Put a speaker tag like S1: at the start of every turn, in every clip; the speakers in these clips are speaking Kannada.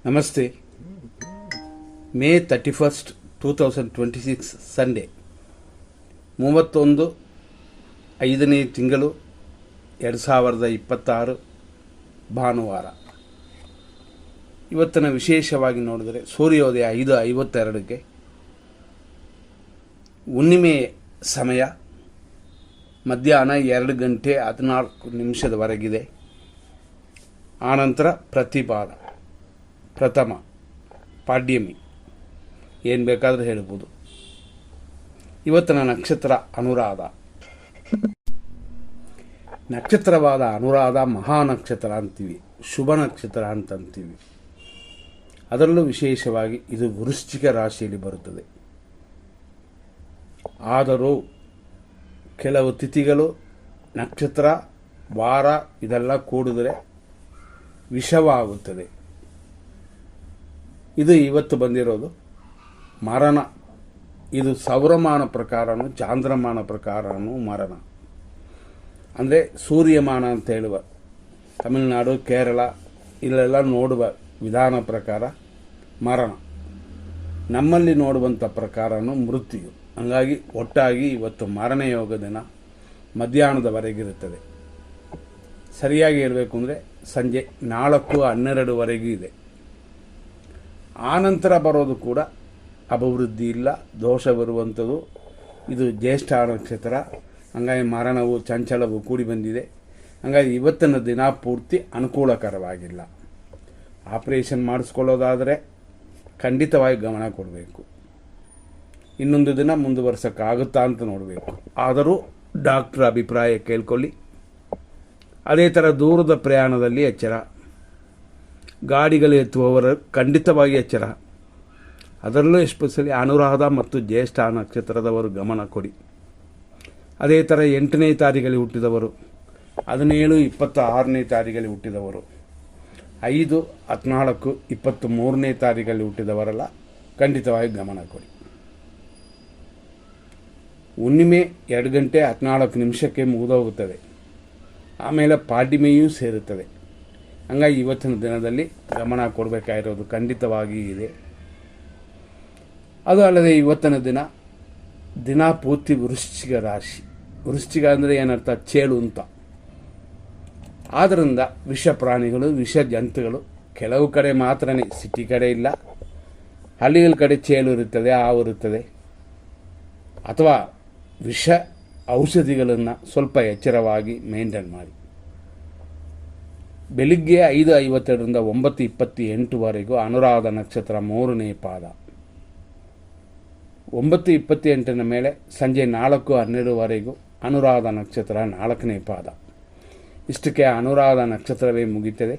S1: ನಮಸ್ತೆ. ಮೇ 31, 2026 ಸಂಡೇ 31 5ನೇ ತಿಂಗಳು 2026 ಭಾನುವಾರ. ಇವತ್ತಿನ ವಿಶೇಷವಾಗಿ ನೋಡಿದರೆ ಸೂರ್ಯೋದಯ 5:52ಕ್ಕೆ, ಹುಣ್ಣಿಮೆ ಸಮಯ ಮಧ್ಯಾಹ್ನ 2 ಗಂಟೆ 14 ನಿಮಿಷದವರೆಗಿದೆ. ಆನಂತರ ಪ್ರತಿಪಾದ, ಪ್ರಥಮ, ಪಾಡ್ಯಮಿ, ಏನು ಬೇಕಾದರೂ ಹೇಳ್ಬೋದು. ಇವತ್ತಿನ ನಕ್ಷತ್ರ ಅನುರಾಧ. ನಕ್ಷತ್ರವಾದ ಅನುರಾಧ ಮಹಾನಕ್ಷತ್ರ ಅಂತೀವಿ, ಶುಭ ನಕ್ಷತ್ರ ಅಂತಂತೀವಿ. ಅದರಲ್ಲೂ ವಿಶೇಷವಾಗಿ ಇದು ವೃಶ್ಚಿಕ ರಾಶಿಯಲ್ಲಿ ಬರುತ್ತದೆ. ಆದರೂ ಕೆಲವು ತಿಥಿಗಳು, ನಕ್ಷತ್ರ, ವಾರ ಇದೆಲ್ಲ ಕೂಡಿದರೆ ವಿಷವಾಗುತ್ತದೆ. ಇದು ಇವತ್ತು ಬಂದಿರೋದು ಮರಣ. ಇದು ಸೌರಮಾನ ಪ್ರಕಾರನೂ ಚಾಂದ್ರಮಾನ ಪ್ರಕಾರನೂ ಮರಣ. ಅಂದರೆ ಸೂರ್ಯಮಾನ ಅಂತ ಹೇಳುವ ತಮಿಳುನಾಡು, ಕೇರಳ ಇಲ್ಲೆಲ್ಲ ನೋಡುವ ವಿಧಾನ ಪ್ರಕಾರ ಮರಣ. ನಮ್ಮಲ್ಲಿ ನೋಡುವಂಥ ಪ್ರಕಾರನೂ ಮೃತ್ಯು. ಹಂಗಾಗಿ ಒಟ್ಟಾಗಿ ಇವತ್ತು ಮರಣ ಯೋಗ ದಿನ ಮಧ್ಯಾಹ್ನದವರೆಗಿರುತ್ತದೆ. ಸರಿಯಾಗಿ ಹೇಳಬೇಕು ಅಂದರೆ ಸಂಜೆ 4:12ವರೆಗೂ ಇದೆ. ಆನಂತರ ಬರೋದು ಕೂಡ ಅಭಿವೃದ್ಧಿ ಇಲ್ಲ, ದೋಷ ಬರುವಂಥದ್ದು. ಇದು ಜ್ಯೇಷ್ಠ ನಕ್ಷತ್ರ. ಹಂಗಾಗಿ ಮರಣವು ಚಂಚಲವು ಕೂಡಿ ಬಂದಿದೆ. ಹಂಗಾಗಿ ಇವತ್ತಿನ ದಿನ ಪೂರ್ತಿ ಅನುಕೂಲಕರವಾಗಿಲ್ಲ. ಆಪರೇಷನ್ ಮಾಡಿಸ್ಕೊಳ್ಳೋದಾದರೆ ಖಂಡಿತವಾಗಿ ಗಮನ ಕೊಡಬೇಕು. ಇನ್ನೊಂದು ದಿನ ಮುಂದುವರ್ಸೋಕ್ಕಾಗುತ್ತಾ ಅಂತ ನೋಡಬೇಕು. ಆದರೂ ಡಾಕ್ಟ್ರ್ ಅಭಿಪ್ರಾಯ ಕೇಳ್ಕೊಳ್ಳಿ. ಅದೇ ಥರ ದೂರದ ಪ್ರಯಾಣದಲ್ಲಿ ಎಚ್ಚರ. ಗಾಡಿಗಳು ಎತ್ತುವವರ ಖಂಡಿತವಾಗಿ ಎಚ್ಚರ. ಅದರಲ್ಲೂ ಎಸ್ಪೆಷಲಿ ಅನುರಾಧ ಮತ್ತು ಜ್ಯೇಷ್ಠ ನಕ್ಷತ್ರದವರು ಗಮನ ಕೊಡಿ. ಅದೇ ಥರ 8ನೇ ತಾರೀಖಲ್ಲಿ ಹುಟ್ಟಿದವರು, 17, 26ನೇ ತಾರೀಖಲ್ಲಿ ಹುಟ್ಟಿದವರು, 5, 14, 23ನೇ ತಾರೀಖಲ್ಲಿ ಹುಟ್ಟಿದವರೆಲ್ಲ ಖಂಡಿತವಾಗಿ ಗಮನ ಕೊಡಿ. ಹುಣ್ಣಿಮೆ 2 ಗಂಟೆ 14 ನಿಮಿಷಕ್ಕೆ ಮುಗಿದೋಗುತ್ತದೆ. ಆಮೇಲೆ ಪಾಡ್ಯಮಿಯೂ ಸೇರುತ್ತದೆ. ಹಂಗಾಗಿ ಇವತ್ತಿನ ದಿನದಲ್ಲಿ ಗಮನ ಕೊಡಬೇಕಾಗಿರೋದು ಖಂಡಿತವಾಗಿ ಇದೆ. ಅದು ಅಲ್ಲದೆ ಇವತ್ತಿನ ದಿನ ಪೂರ್ತಿ ವೃಶ್ಚಿಕ ರಾಶಿ. ವೃಶ್ಚಿಕ ಅಂದರೆ ಏನರ್ಥ? ಚೇಳು ಅಂತ. ಆದ್ದರಿಂದ ವಿಷ ಪ್ರಾಣಿಗಳು, ವಿಷ ಜಂತುಗಳು ಕೆಲವು ಕಡೆ ಮಾತ್ರನೇ, ಸಿಟಿ ಕಡೆ ಇಲ್ಲ, ಹಳ್ಳಿಗಳ ಕಡೆ ಚೇಳು ಇರುತ್ತದೆ, ಹಾವು ಇರುತ್ತದೆ. ಅಥವಾ ವಿಷ ಔಷಧಿಗಳನ್ನು ಸ್ವಲ್ಪ ಎಚ್ಚರವಾಗಿ ಮೇಂಟೈನ್ ಮಾಡಿ. ಬೆಳಿಗ್ಗೆ 5:52ರಿಂದ 9:28ವರೆಗೂ ಅನುರಾಧ ನಕ್ಷತ್ರ 3ನೇ ಪಾದ. 9:28ನ ಮೇಲೆ ಸಂಜೆ 4:12ವರೆಗೂ ಅನುರಾಧ ನಕ್ಷತ್ರ 4ನೇ ಪಾದ. ಇಷ್ಟಕ್ಕೆ ಅನುರಾಧ ನಕ್ಷತ್ರವೇ ಮುಗಿಯುತ್ತದೆ.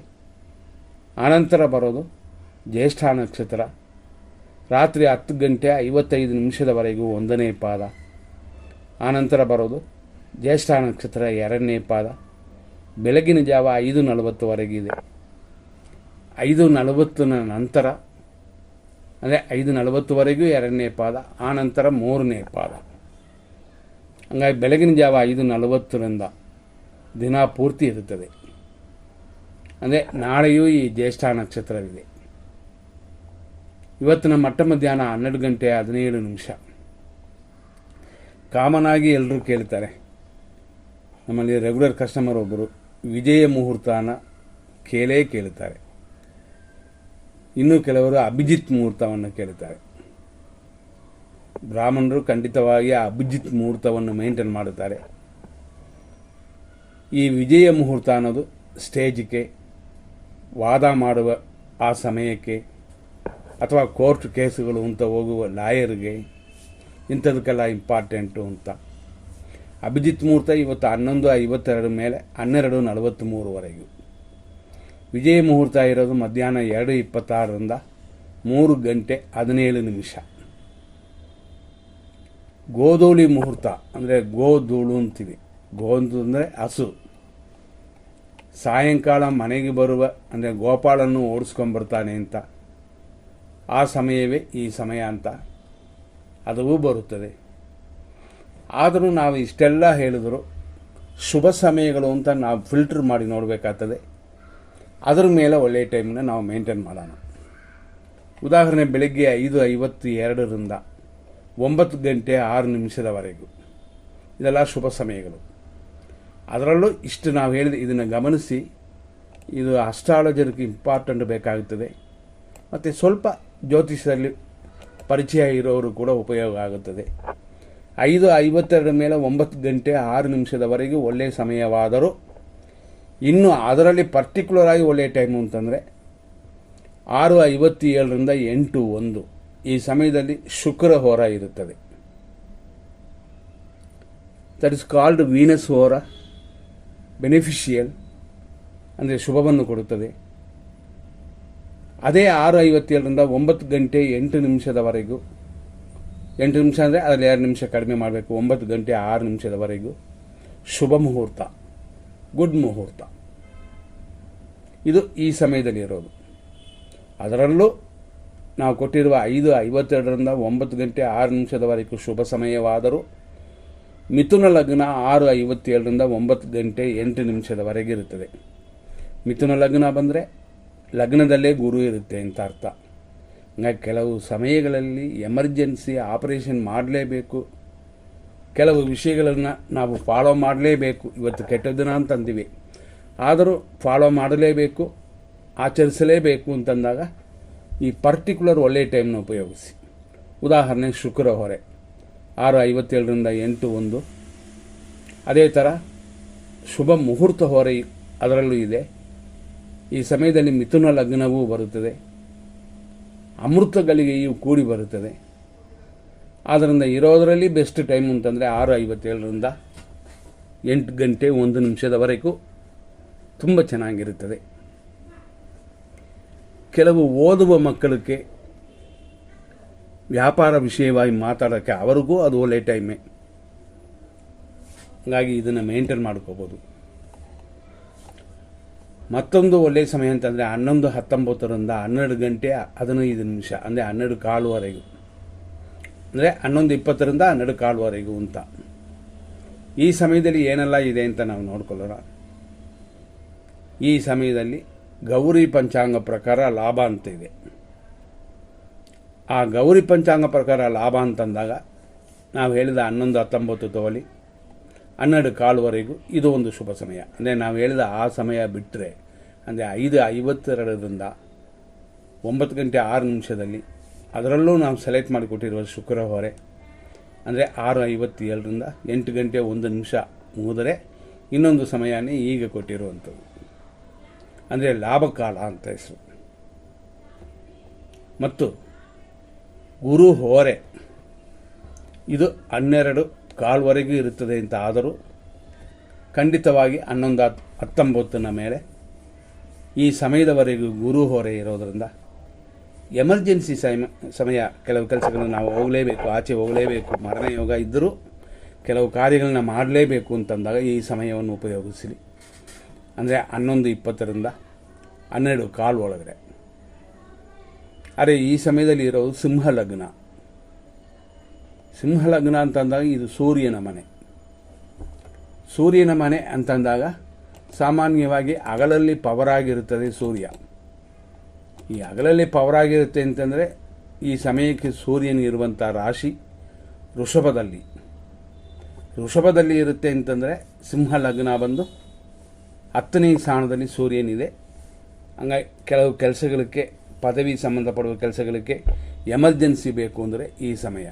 S1: ಆನಂತರ ಬರೋದು ಜ್ಯೇಷ್ಠ ನಕ್ಷತ್ರ. ರಾತ್ರಿ 10 ಗಂಟೆ 55 ನಿಮಿಷದವರೆಗೂ 1ನೇ ಪಾದ. ಆನಂತರ ಬರೋದು ಜ್ಯೇಷ್ಠ ನಕ್ಷತ್ರ 2ನೇ ಪಾದ. ಬೆಳಗಿನ ಜಾವ 5:40ವರೆಗಿದೆ. 5:40ನ ನಂತರ ಅಂದರೆ 5:40ವರೆಗೂ 2ನೇ ಪಾದ, ಆನಂತರ 3ನೇ ಪಾದ. ಹಂಗಾಗಿ ಬೆಳಗಿನ ಜಾವ 5:40ರಿಂದ ದಿನ ಪೂರ್ತಿ ಇರುತ್ತದೆ. ಅಂದರೆ ನಾಳೆಯೂ ಈ ಜ್ಯೇಷ್ಠ ನಕ್ಷತ್ರವಿದೆ. ಇವತ್ತಿನ ಮಧ್ಯಾಹ್ನ 12 ಗಂಟೆ 17 ನಿಮಿಷ. ಕಾಮನ್ ಆಗಿ ಎಲ್ಲರೂ ಕೇಳ್ತಾರೆ, ನಮ್ಮಲ್ಲಿ ರೆಗ್ಯುಲರ್ ಕಸ್ಟಮರ್ ಒಬ್ಬರು ವಿಜಯ ಮುಹೂರ್ತನ ಕೇಳುತ್ತಾರೆ. ಇನ್ನು ಕೆಲವರು ಅಭಿಜಿತ್ ಮುಹೂರ್ತವನ್ನು ಕೇಳುತ್ತಾರೆ. ಬ್ರಾಹ್ಮಣರು ಖಂಡಿತವಾಗಿ ಆ ಅಭಿಜಿತ್ ಮುಹೂರ್ತವನ್ನು ಮೇಂಟೈನ್ ಮಾಡುತ್ತಾರೆ. ಈ ವಿಜಯ ಮುಹೂರ್ತ ಅನ್ನೋದು ಸ್ಟೇಜ್ಗೆ, ವಾದ ಮಾಡುವ ಆ ಸಮಯಕ್ಕೆ, ಅಥವಾ ಕೋರ್ಟ್ ಕೇಸುಗಳು ಅಂತ ಹೋಗುವ ಲಾಯರ್ಗೆ, ಇಂಥದಕ್ಕೆಲ್ಲ ಇಂಪಾರ್ಟೆಂಟು ಅಂತ. ಅಭಿಜಿತ್ ಮುಹೂರ್ತ ಇವತ್ತು 11:52 ಮೇಲೆ 12:43ವರೆಗೂ. ವಿಜಯ ಮುಹೂರ್ತ ಇರೋದು ಮಧ್ಯಾಹ್ನ 2:26ರಿಂದ 3 ಗಂಟೆ 17 ನಿಮಿಷ. ಗೋಧೂಳಿ ಮುಹೂರ್ತ ಅಂದರೆ ಗೋಧೂಳು ಅಂತೀವಿ. ಗೋಧು ಅಂದರೆ ಹಸು. ಸಾಯಂಕಾಲ ಮನೆಗೆ ಬರುವ ಅಂದರೆ ಗೋಪಾಲನ್ನು ಓಡಿಸ್ಕೊಂಡ್ಬರ್ತಾನೆ ಅಂತ, ಆ ಸಮಯವೇ ಈ ಸಮಯ ಅಂತ ಅದೂ ಬರುತ್ತದೆ. ಆದರೂ ನಾವು ಇಷ್ಟೆಲ್ಲ ಹೇಳಿದ್ರು ಶುಭ ಸಮಯಗಳು ಅಂತ ನಾವು ಫಿಲ್ಟರ್ ಮಾಡಿ ನೋಡಬೇಕಾಗ್ತದೆ. ಅದರ ಮೇಲೆ ಒಳ್ಳೆಯ ಟೈಮನ್ನ ನಾವು ಮೇಂಟೈನ್ ಮಾಡೋಣ. ಉದಾಹರಣೆ ಬೆಳಗ್ಗೆ 5:52ರಿಂದ 9:06 ಇದೆಲ್ಲ ಶುಭ ಸಮಯಗಳು. ಅದರಲ್ಲೂ ಇಷ್ಟು ನಾವು ಹೇಳಿದ ಇದನ್ನು ಗಮನಿಸಿ, ಇದು ಅಸ್ಟ್ರಾಲಜರ್ಗೆ ಇಂಪಾರ್ಟೆಂಟ್ ಬೇಕಾಗುತ್ತದೆ. ಮತ್ತು ಸ್ವಲ್ಪ ಜ್ಯೋತಿಷದಲ್ಲಿ ಪರಿಚಯ ಇರೋರು ಕೂಡ ಉಪಯೋಗ ಆಗುತ್ತದೆ. 5:52 ಮೇಲೆ 9:06 ಒಳ್ಳೆಯ ಸಮಯವಾದರೂ, ಇನ್ನು ಅದರಲ್ಲಿ ಪರ್ಟಿಕ್ಯುಲರ್ ಆಗಿ ಒಳ್ಳೆಯ ಟೈಮು ಅಂತಂದರೆ 6:57ರಿಂದ 8:01 ಈ ಸಮಯದಲ್ಲಿ ಶುಕ್ರ ಹೋರ ಇರುತ್ತದೆ. ದಟ್ ಇಸ್ ಕಾಲ್ಡ್ ವೀನಸ್ ಹೋರ. ಬೆನಿಫಿಷಿಯಲ್ ಅಂದರೆ ಶುಭವನ್ನು ಕೊಡುತ್ತದೆ. ಅದೇ 6:57ರಿಂದ 9:08 8 ನಿಮಿಷ ಅಂದರೆ ಅದರಲ್ಲಿ 2 ನಿಮಿಷ ಕಡಿಮೆ ಮಾಡಬೇಕು. 9:06 ಶುಭ ಮುಹೂರ್ತ, ಗುಡ್ ಮುಹೂರ್ತ. ಇದು ಈ ಸಮಯದಲ್ಲಿ ಇರೋದು. ಅದರಲ್ಲೂ ನಾವು ಕೊಟ್ಟಿರುವ 5:52ರಿಂದ 9:06 ಶುಭ ಸಮಯವಾದರೂ, ಮಿಥುನ ಲಗ್ನ 6:57ರಿಂದ 9:08 ಇರುತ್ತದೆ. ಮಿಥುನ ಲಗ್ನ ಬಂದರೆ ಲಗ್ನದಲ್ಲೇ ಗುರು ಇರುತ್ತೆ ಅಂತ ಅರ್ಥ. ಹಂಗಾಗಿ ಕೆಲವು ಸಮಯಗಳಲ್ಲಿ ಎಮರ್ಜೆನ್ಸಿ ಆಪರೇಷನ್ ಮಾಡಲೇಬೇಕು, ಕೆಲವು ವಿಷಯಗಳನ್ನು ನಾವು ಫಾಲೋ ಮಾಡಲೇಬೇಕು. ಇವತ್ತು ಕೆಟ್ಟ ದಿನ ಅಂತಂದಿವಿ, ಆದರೂ ಫಾಲೋ ಮಾಡಲೇಬೇಕು, ಆಚರಿಸಲೇಬೇಕು ಅಂತಂದಾಗ ಈ ಪರ್ಟಿಕ್ಯುಲರ್ ಒಳ್ಳೆಯ ಟೈಮ್ನ ಉಪಯೋಗಿಸಿ. ಉದಾಹರಣೆ ಶುಕ್ರ ಹೊರೆ 6:57ರಿಂದ 8:01. ಅದೇ ಥರ ಶುಭ ಮುಹೂರ್ತ ಹೊರೆ ಅದರಲ್ಲೂ ಇದೆ. ಈ ಸಮಯದಲ್ಲಿ ಮಿಥುನ ಲಗ್ನವೂ ಬರುತ್ತದೆ, ಅಮೃತ ಗಳಿಗೆಯೂ ಕೂಡಿ ಬರುತ್ತದೆ. ಆದ್ದರಿಂದ ಇರೋದರಲ್ಲಿ ಬೆಸ್ಟ್ ಟೈಮ್ ಅಂತಂದರೆ 6:57ರಿಂದ 8:01 ತುಂಬ ಚೆನ್ನಾಗಿರುತ್ತದೆ. ಕೆಲವು ಓದುವ ಮಕ್ಕಳಿಗೆ ವ್ಯಾಪಾರ ವಿಷಯವಾಗಿ ಮಾತಾಡೋಕ್ಕೆ ಅವರಿಗೂ ಅದು ಒಳ್ಳೆಯ ಟೈಮೇ. ಹಾಗಾಗಿ ಇದನ್ನು ಮೇಂಟೈನ್ ಮಾಡ್ಕೋಬೋದು. ಮತ್ತೊಂದು ಒಳ್ಳೆಯ ಸಮಯ ಅಂತಂದರೆ 11:19ರಿಂದ 12:15 ಅಂದರೆ 12:15 ಅಂದರೆ 11:20ರಿಂದ 12:15 ಅಂತ. ಈ ಸಮಯದಲ್ಲಿ ಏನೆಲ್ಲ ಇದೆ ಅಂತ ನಾವು ನೋಡ್ಕೊಳ್ಳೋಣ. ಈ ಸಮಯದಲ್ಲಿ ಗೌರಿ ಪಂಚಾಂಗ ಪ್ರಕಾರ ಲಾಭ ಅಂತ ಇದೆ. ಆ ಗೌರಿ ಪಂಚಾಂಗ ಪ್ರಕಾರ ಲಾಭ ಅಂತಂದಾಗ ನಾವು ಹೇಳಿದ 11:19 ತಗೊಳ್ಳಿ, 12:15 ಇದು ಒಂದು ಶುಭ ಸಮಯ. ಅಂದರೆ ನಾವು ಹೇಳಿದ ಆ ಸಮಯ ಬಿಟ್ಟರೆ ಅಂದರೆ 5:52ರಿಂದ 9:06 ಅದರಲ್ಲೂ ನಾವು ಸೆಲೆಕ್ಟ್ ಮಾಡಿಕೊಟ್ಟಿರುವ ಶುಕ್ರ ಹೊರೆ ಅಂದರೆ 6:57ರಿಂದ 8:01 ಮುಗಿದರೆ ಇನ್ನೊಂದು ಸಮಯನೇ ಈಗ ಕೊಟ್ಟಿರುವಂಥದ್ದು, ಅಂದರೆ ಲಾಭಕಾಲ ಅಂತ ಹೆಸರು. ಮತ್ತು ಗುರು ಹೋರೆ ಇದು 12:15 ಇರುತ್ತದೆ ಅಂತ. ಆದರೂ ಖಂಡಿತವಾಗಿ 11:19 ಮೇಲೆ ಈ ಸಮಯದವರೆಗೂ ಗುರು ಹೊರೆ ಇರೋದರಿಂದ ಎಮರ್ಜೆನ್ಸಿ ಸಮಯ, ಕೆಲವು ಕೆಲಸಗಳನ್ನು ನಾವು ಹೋಗಲೇಬೇಕು, ಆಚೆ ಹೋಗಲೇಬೇಕು, ಮರಣ ಯೋಗ ಇದ್ದರೂ ಕೆಲವು ಕಾರ್ಯಗಳನ್ನ ಮಾಡಲೇಬೇಕು ಅಂತಂದಾಗ ಈ ಸಮಯವನ್ನು ಉಪಯೋಗಿಸಿ. ಅಂದರೆ 11:20ರಿಂದ 12:15 ಆದರೆ ಈ ಸಮಯದಲ್ಲಿ ಇರೋದು ಸಿಂಹಲಗ್ನ. ಸಿಂಹಲಗ್ನ ಅಂತಂದಾಗ ಇದು ಸೂರ್ಯನ ಮನೆ. ಸೂರ್ಯನ ಮನೆ ಅಂತಂದಾಗ ಸಾಮಾನ್ಯವಾಗಿ ಹಗಲಲ್ಲಿ ಪವರ್ ಆಗಿರುತ್ತದೆ ಸೂರ್ಯ. ಈ ಹಗಲಲ್ಲಿ ಪವರ್ ಆಗಿರುತ್ತೆ ಅಂತಂದರೆ ಈ ಸಮಯಕ್ಕೆ ಸೂರ್ಯನಿರುವಂಥ ರಾಶಿ ಋಷಭದಲ್ಲಿ ಇರುತ್ತೆ ಅಂತಂದರೆ ಸಿಂಹಲಗ್ನ ಬಂದು 10ನೇ ಸ್ಥಾನದಲ್ಲಿ ಸೂರ್ಯನಿದೆ. ಹಂಗಾಗಿ ಕೆಲವು ಕೆಲಸಗಳಿಗೆ, ಪದವಿ ಸಂಬಂಧಪಡುವ ಕೆಲಸಗಳಿಗೆ ಎಮರ್ಜೆನ್ಸಿ ಬೇಕು ಅಂದರೆ ಈ ಸಮಯ.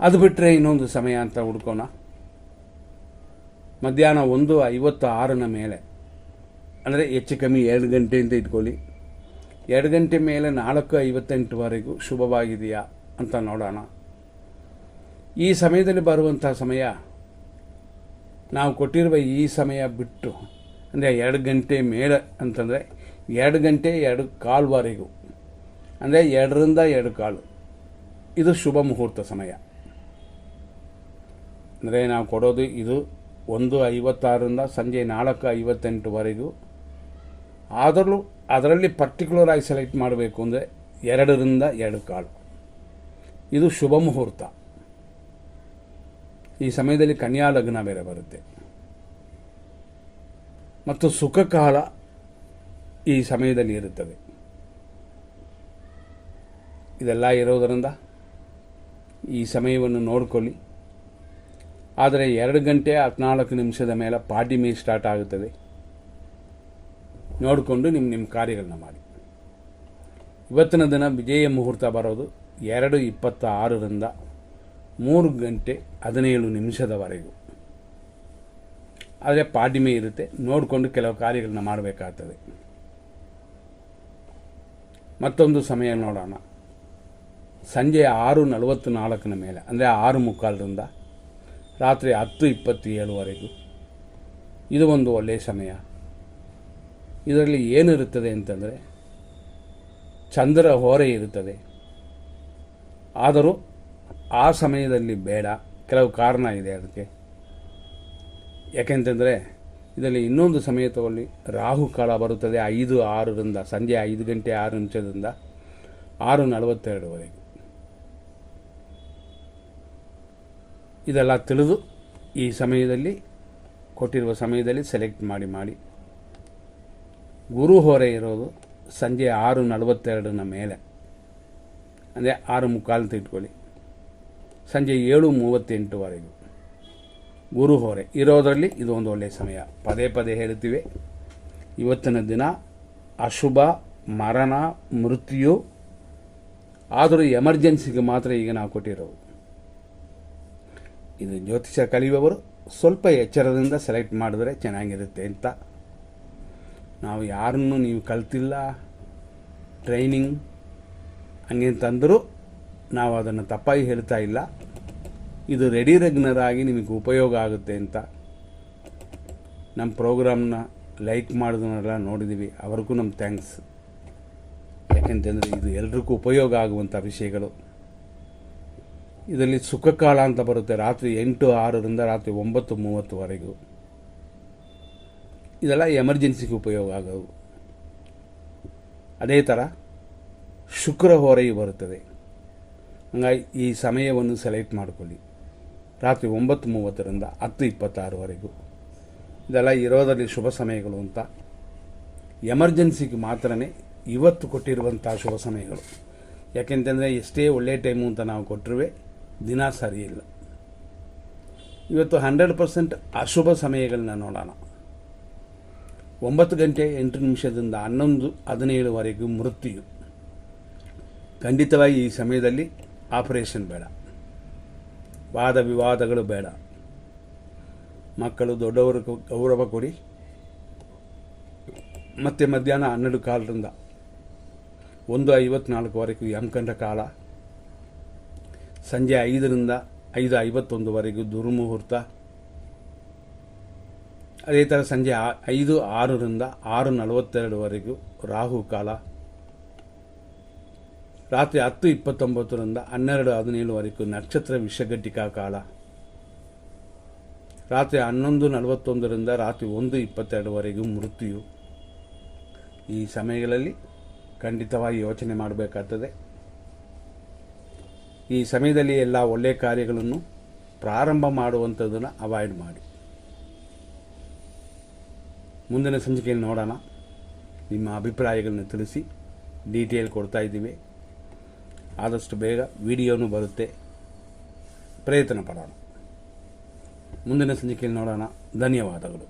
S1: ಅದು ಬಿಟ್ಟರೆ ಇನ್ನೊಂದು ಸಮಯ ಅಂತ ಹುಡ್ಕೋಣ. ಮಧ್ಯಾಹ್ನ 1:56 ಮೇಲೆ ಅಂದರೆ ಹೆಚ್ಚು ಕಮ್ಮಿ 2 ಗಂಟೆ ಅಂತ ಇಟ್ಕೊಳ್ಳಿ. 2 ಗಂಟೆ ಮೇಲೆ 4:58 ಶುಭವಾಗಿದೆಯಾ ಅಂತ ನೋಡೋಣ. ಈ ಸಮಯದಲ್ಲಿ ಬರುವಂಥ ಸಮಯ ನಾವು ಕೊಟ್ಟಿರುವ ಈ ಸಮಯ ಬಿಟ್ಟು ಅಂದರೆ 2 ಗಂಟೆ ಮೇಲೆ ಅಂತಂದರೆ 2:02 ಅಂದರೆ 2ರಿಂದ 2:15 ಇದು ಶುಭ ಮುಹೂರ್ತ ಸಮಯ. ಅಂದರೆ ನಾವು ಕೊಡೋದು ಇದು 1:56ರಿಂದ ಸಂಜೆ 4:58 ಆದರೂ ಅದರಲ್ಲಿ ಪರ್ಟಿಕ್ಯುಲರ್ ಆಗಿ ಸೆಲೆಕ್ಟ್ ಮಾಡಬೇಕು ಅಂದರೆ 2ರಿಂದ 2:15 ಇದು ಶುಭ ಮುಹೂರ್ತ. ಈ ಸಮಯದಲ್ಲಿ ಕನ್ಯಾ ಲಗ್ನ ಬೇರೆ ಬರುತ್ತೆ. ಮತ್ತು ಸುಖಕಾಲ ಈ ಸಮಯದಲ್ಲಿ ಇರುತ್ತದೆ. ಇದೆಲ್ಲ ಇರೋದರಿಂದ ಈ ಸಮಯವನ್ನು ನೋಡಿಕೊಳ್ಳಿ. ಆದರೆ 2 ಗಂಟೆ 14 ನಿಮಿಷದ ಮೇಲೆ ಪಾಡ್ಯಮಿ ಸ್ಟಾರ್ಟ್ ಆಗುತ್ತದೆ. ನೋಡಿಕೊಂಡು ನಿಮ್ಮ ಕಾರ್ಯಗಳನ್ನ ಮಾಡಿ. ಇವತ್ತಿನ ದಿನ ವಿಜಯ ಮುಹೂರ್ತ ಬರೋದು 2:26ರಿಂದ 3 ಗಂಟೆ 17 ನಿಮಿಷದವರೆಗೂ. ಆದರೆ ಪಾಡ್ಯಮಿ ಇರುತ್ತೆ, ನೋಡಿಕೊಂಡು ಕೆಲವು ಕಾರ್ಯಗಳನ್ನ ಮಾಡಬೇಕಾಗ್ತದೆ. ಮತ್ತೊಂದು ಸಮಯ ನೋಡೋಣ. ಸಂಜೆ 6:44 ಮೇಲೆ, ಅಂದರೆ 6:45ರಿಂದ ರಾತ್ರಿ 10:27ವರೆಗೂ. ಇದು ಒಂದು ಒಳ್ಳೆಯ ಸಮಯ. ಇದರಲ್ಲಿ ಏನಿರುತ್ತದೆ ಅಂತಂದರೆ ಚಂದ್ರ ಹೋರೆ ಇರುತ್ತದೆ. ಆದರೂ ಆ ಸಮಯದಲ್ಲಿ ಬೇಡ, ಕೆಲವು ಕಾರಣ ಇದೆ ಅದಕ್ಕೆ. ಯಾಕೆಂತಂದರೆ ಇದರಲ್ಲಿ ಇನ್ನೊಂದು ಸಮಯ ತಗೊಳ್ಳಿ. ರಾಹುಕಾಲ ಬರುತ್ತದೆ 5:06ರಿಂದ, ಸಂಜೆ 5 ಗಂಟೆ 6 ನಿಮಿಷದಿಂದ 6:42ವರೆಗೂ. ಇದೆಲ್ಲ ತಿಳಿದು ಈ ಸಮಯದಲ್ಲಿ ಕೊಟ್ಟಿರುವ ಸಮಯದಲ್ಲಿ ಸೆಲೆಕ್ಟ್ ಮಾಡಿ. ಗುರು ಹೊರೆ ಇರೋದು ಸಂಜೆ 6:42ನ ಮೇಲೆ, ಅಂದರೆ 6:45 ಇಟ್ಕೊಳ್ಳಿ, ಸಂಜೆ 7:38ವರೆಗೂ ಗುರು ಹೊರೆ ಇರೋದರಲ್ಲಿ ಇದು ಒಂದು ಒಳ್ಳೆಯ ಸಮಯ. ಪದೇ ಪದೇ ಹೇಳ್ತೀವಿ, ಇವತ್ತಿನ ದಿನ ಅಶುಭ, ಮರಣ, ಮೃತ್ಯು, ಆದರೂ ಎಮರ್ಜೆನ್ಸಿಗೆ ಮಾತ್ರ ಈಗ ನಾವು ಕೊಟ್ಟಿರೋದು. ಇದು ಜ್ಯೋತಿಷ ಕಲಿಯುವವರು ಸ್ವಲ್ಪ ಎಚ್ಚರದಿಂದ ಸೆಲೆಕ್ಟ್ ಮಾಡಿದ್ರೆ ಚೆನ್ನಾಗಿರುತ್ತೆ ಅಂತ. ನಾವು ಯಾರನ್ನು ನೀವು ಕಲ್ತಿಲ್ಲ, ಟ್ರೈನಿಂಗ್ ಹಂಗೆಂತಂದರೂ ನಾವು ಅದನ್ನು ತಪ್ಪಾಗಿ ಹೇಳ್ತಾ ಇಲ್ಲ. ಇದು ರೆಡಿ ರೆಗ್ಯುಲರ್ ಆಗಿ ನಿಮಗೆ ಉಪಯೋಗ ಆಗುತ್ತೆ ಅಂತ. ನಮ್ಮ ಪ್ರೋಗ್ರಾಮ್ನ ಲೈಕ್ ಮಾಡೋದನ್ನೆಲ್ಲ ನೋಡಿದ್ದೀವಿ, ಅವ್ರಿಗೂ ನಮ್ಮ ಥ್ಯಾಂಕ್ಸ್. ಯಾಕೆಂತಂದರೆ ಇದು ಎಲ್ರಿಗೂ ಉಪಯೋಗ ಆಗುವಂಥ ವಿಷಯಗಳು. ಇದರಲ್ಲಿ ಸುಖಕಾಲ ಅಂತ ಬರುತ್ತೆ, ರಾತ್ರಿ 8:06ರಿಂದ ರಾತ್ರಿ 9:30ವರೆಗೂ. ಇದೆಲ್ಲ ಎಮರ್ಜೆನ್ಸಿಗೆ ಉಪಯೋಗ ಆಗೋದು. ಅದೇ ಥರ ಶುಕ್ರ ಹೊರೆಯು ಬರುತ್ತದೆ. ಹಂಗಾಗಿ ಈ ಸಮಯವನ್ನು ಸೆಲೆಕ್ಟ್ ಮಾಡಿಕೊಳ್ಳಿ, ರಾತ್ರಿ 9:30ರಿಂದ 10:26ವರೆಗೂ. ಇದೆಲ್ಲ ಇರೋದರಲ್ಲಿ ಶುಭ ಸಮಯಗಳು ಅಂತ. ಎಮರ್ಜೆನ್ಸಿಗೆ ಮಾತ್ರನೇ ಇವತ್ತು ಕೊಟ್ಟಿರುವಂಥ ಶುಭ ಸಮಯಗಳು. ಯಾಕೆಂತಂದರೆ ಎಷ್ಟೇ ಒಳ್ಳೆಯ ಟೈಮು ಅಂತ ನಾವು ಕೊಟ್ಟರುವೆ ದಿನ ಸರಿಯಿಲ್ಲ. ಇವತ್ತು 100% ಅಶುಭ ಸಮಯಗಳನ್ನ ನೋಡೋಣ. 9 ಗಂಟೆ 8 ನಿಮಿಷದಿಂದ 11:17ವರೆಗೂ ಮೃತ್ಯು. ಖಂಡಿತವಾಗಿ ಈ ಸಮಯದಲ್ಲಿ ಆಪರೇಷನ್ ಬೇಡ, ವಾದ ವಿವಾದಗಳು ಬೇಡ. ಮಕ್ಕಳು ದೊಡ್ಡವರು ಗೌರವ ಕೊಡಿ. ಮತ್ತು ಮಧ್ಯಾಹ್ನ 12:15ರಿಂದ 1:54ವರೆಗೂ ಯಮಕಂಡ ಕಾಲ. ಸಂಜೆ 5ರಿಂದ 5:51ವರೆಗೂ ದುರ್ಮುಹೂರ್ತ. ಅದೇ ಥರ ಸಂಜೆ 5:06ರಿಂದ 6:42ವರೆಗೂ ರಾಹುಕಾಲ. ರಾತ್ರಿ 10:29ರಿಂದ 12:17ವರೆಗೂ ನಕ್ಷತ್ರ ವಿಷಘಟಿಕಾ ಕಾಲ. ರಾತ್ರಿ 11:41ರಿಂದ ರಾತ್ರಿ 1:22ವರೆಗೂ ಮೃತ್ಯು. ಈ ಸಮಯಗಳಲ್ಲಿ ಖಂಡಿತವಾಗಿ ಯೋಚನೆ ಮಾಡಬೇಕಾಗ್ತದೆ. ಈ ಸಮಯದಲ್ಲಿ ಎಲ್ಲ ಒಳ್ಳೆಯ ಕಾರ್ಯಗಳನ್ನು ಪ್ರಾರಂಭ ಮಾಡುವಂಥದ್ದನ್ನು ಅವಾಯ್ಡ್ ಮಾಡಿ. ಮುಂದಿನ ಸಂಚಿಕೆಯಲ್ಲಿ ನೋಡೋಣ. ನಿಮ್ಮ ಅಭಿಪ್ರಾಯಗಳನ್ನು ತಿಳಿಸಿ, ಡೀಟೇಲ್ ಕೊಡ್ತಾ ಇದ್ದೀವಿ. ಆದಷ್ಟು ಬೇಗ ವಿಡಿಯೋನೂ ಬರುತ್ತೆ, ಪ್ರಯತ್ನ ಪಡೋಣ. ಮುಂದಿನ ಸಂಚಿಕೆಯಲ್ಲಿ ನೋಡೋಣ. ಧನ್ಯವಾದಗಳು.